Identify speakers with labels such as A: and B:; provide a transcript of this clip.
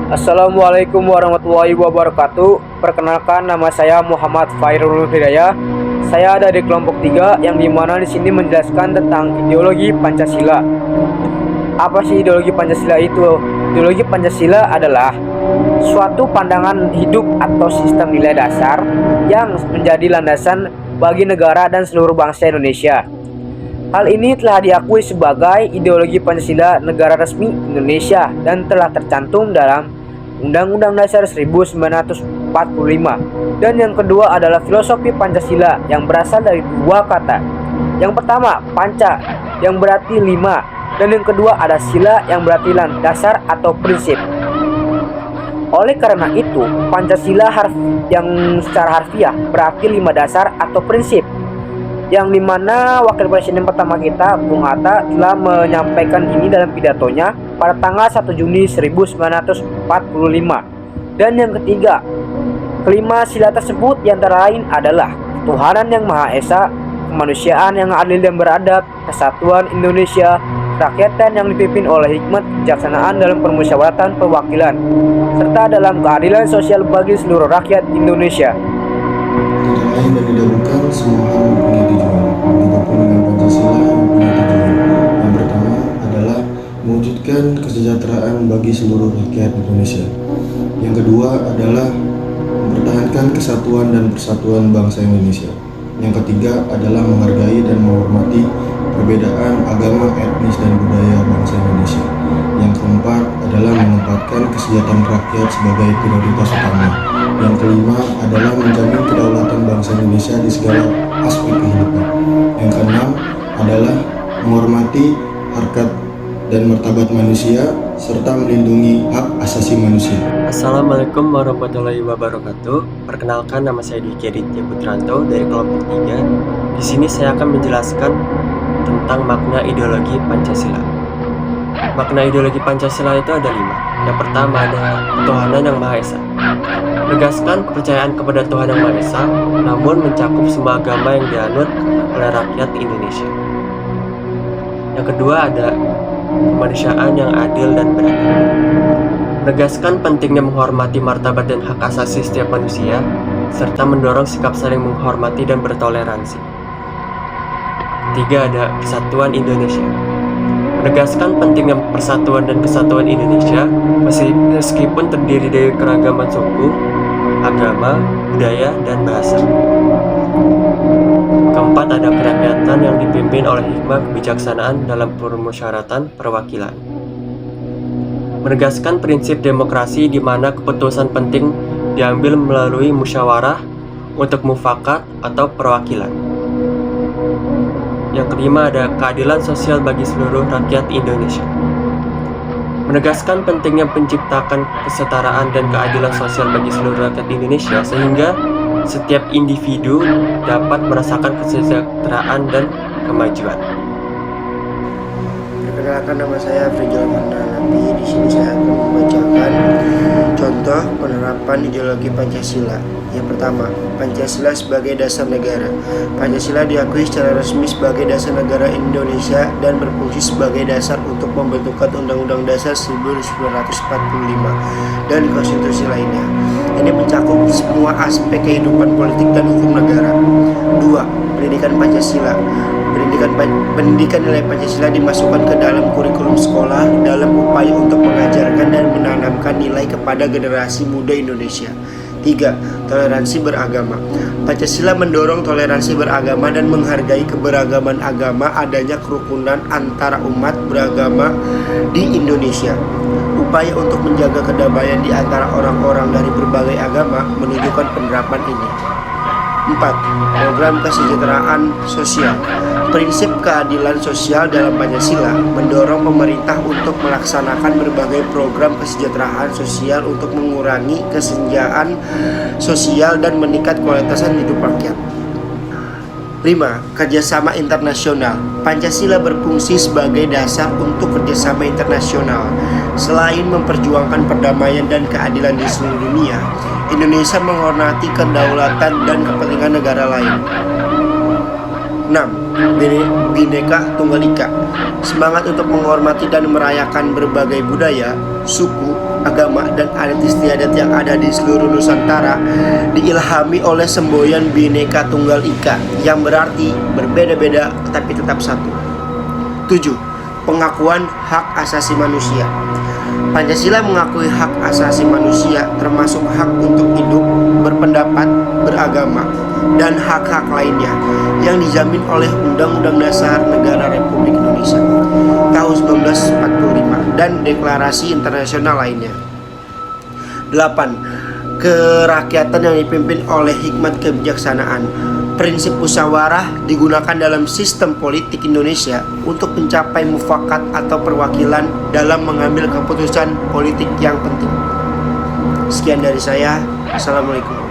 A: Assalamualaikum warahmatullahi wabarakatuh. Perkenalkan, nama saya Muhammad Fairul Hidayah. Saya ada di kelompok 3 yang dimana di sini menjelaskan tentang ideologi Pancasila. Apa sih ideologi Pancasila itu? Ideologi Pancasila adalah suatu pandangan hidup atau sistem nilai dasar yang menjadi landasan bagi negara dan seluruh bangsa Indonesia. Hal ini telah diakui sebagai ideologi Pancasila negara resmi Indonesia dan telah tercantum dalam Undang-Undang Dasar 1945. Dan yang kedua adalah filosofi Pancasila yang berasal dari dua kata. Yang pertama, panca yang berarti 5, dan yang kedua ada sila yang berarti dasar atau prinsip. Oleh karena itu, Pancasila yang secara harfiah berarti 5 dasar atau prinsip, yang dimana wakil presiden pertama kita, Bung Hatta, telah menyampaikan ini dalam pidatonya pada tanggal 1 Juni 1945. Dan yang ketiga, kelima sila tersebut yang lain adalah ketuhanan yang Maha Esa, kemanusiaan yang adil dan beradab, kesatuan Indonesia, kerakyatan yang dipimpin oleh hikmat kebijaksanaan dalam permusyawaratan perwakilan, serta dalam keadilan sosial bagi seluruh rakyat Indonesia.
B: Tidak lain dan tidak bukan, semua hal mempunyai tujuan. Begitupun dengan Pancasila mempunyai tujuan. Yang pertama adalah mewujudkan kesejahteraan bagi seluruh rakyat Indonesia. Yang kedua adalah mempertahankan kesatuan dan persatuan bangsa Indonesia. Yang ketiga adalah menghargai dan menghormati perbedaan agama, etnis, dan budaya bangsa Indonesia. Yang keempat adalah menempatkan kesejahteraan rakyat sebagai prioritas utama. Yang kelima adalah menjamin kedaulatan bangsa Indonesia di segala aspek kehidupan. Yang keenam adalah menghormati harkat dan martabat manusia serta melindungi hak asasi manusia.
C: Assalamualaikum warahmatullahi wabarakatuh. Perkenalkan, nama saya Diki Aditya Putranto dari kelompok 3. Di sini saya akan menjelaskan tentang makna ideologi Pancasila. Makna ideologi Pancasila itu ada 5. Yang pertama ada ketuhanan yang Maha Esa. Menegaskan kepercayaan kepada Tuhan yang Maha Esa, namun mencakup semua agama yang dianut oleh rakyat Indonesia. Yang kedua ada kemanusiaan yang adil dan beradab. Menegaskan pentingnya menghormati martabat dan hak asasi setiap manusia, serta mendorong sikap saling menghormati dan bertoleransi. Ketiga ada kesatuan Indonesia. Menegaskan pentingnya persatuan dan kesatuan Indonesia meskipun terdiri dari keragaman suku, agama, budaya, dan bahasa. Keempat ada kerakyatan yang dipimpin oleh hikmah kebijaksanaan dalam permusyawaratan perwakilan. Menegaskan prinsip demokrasi di mana keputusan penting diambil melalui musyawarah untuk mufakat atau perwakilan. Yang kelima ada keadilan sosial bagi seluruh rakyat Indonesia. Menegaskan pentingnya menciptakan kesetaraan dan keadilan sosial bagi seluruh rakyat Indonesia sehingga setiap individu dapat merasakan kesejahteraan dan kemajuan.
D: Perkenalkan, nama saya Frijal Mandanabi. Di sini saya akan membacakan contoh penerapan ideologi Pancasila. Yang pertama, Pancasila sebagai dasar negara. Pancasila diakui secara resmi sebagai dasar negara Indonesia dan berfungsi sebagai dasar untuk pembentukan Undang-Undang Dasar 1945 dan konstitusi lainnya. Ini mencakup semua aspek kehidupan politik dan hukum negara. 2. Pendidikan Pancasila. Pendidikan nilai Pancasila dimasukkan ke dalam kurikulum sekolah dalam upaya untuk mengajarkan dan menanamkan nilai kepada generasi muda Indonesia. 3. Toleransi beragama. Pancasila mendorong toleransi beragama dan menghargai keberagaman agama, adanya kerukunan antara umat beragama di Indonesia. Upaya untuk menjaga kedamaian di antara orang-orang dari berbagai agama menunjukkan penerapan ini. 4. Program kesejahteraan sosial. Prinsip keadilan sosial dalam Pancasila mendorong pemerintah untuk melaksanakan berbagai program kesejahteraan sosial untuk mengurangi kesenjangan sosial dan meningkat kualitas hidup rakyat. 5. Kerjasama internasional. Pancasila berfungsi sebagai dasar untuk kerjasama internasional. Selain memperjuangkan perdamaian dan keadilan di seluruh dunia, Indonesia menghormati kedaulatan dan kepentingan negara lain. 6. Bhinneka Tunggal Ika. Semangat untuk menghormati dan merayakan berbagai budaya, suku, agama dan adat istiadat yang ada di seluruh Nusantara diilhami oleh semboyan Bhinneka Tunggal Ika yang berarti berbeda-beda tapi tetap satu. 7. Pengakuan hak asasi manusia. Pancasila mengakui hak asasi manusia termasuk hak untuk hidup, berpendapat, beragama, dan hak-hak lainnya yang dijamin oleh Undang-Undang Dasar Negara Republik Indonesia tahun 1945 dan deklarasi internasional lainnya. 8. Kerakyatan yang dipimpin oleh hikmat kebijaksanaan. Prinsip musyawarah digunakan dalam sistem politik Indonesia untuk mencapai mufakat atau perwakilan dalam mengambil keputusan politik yang penting. Sekian dari saya. Assalamualaikum.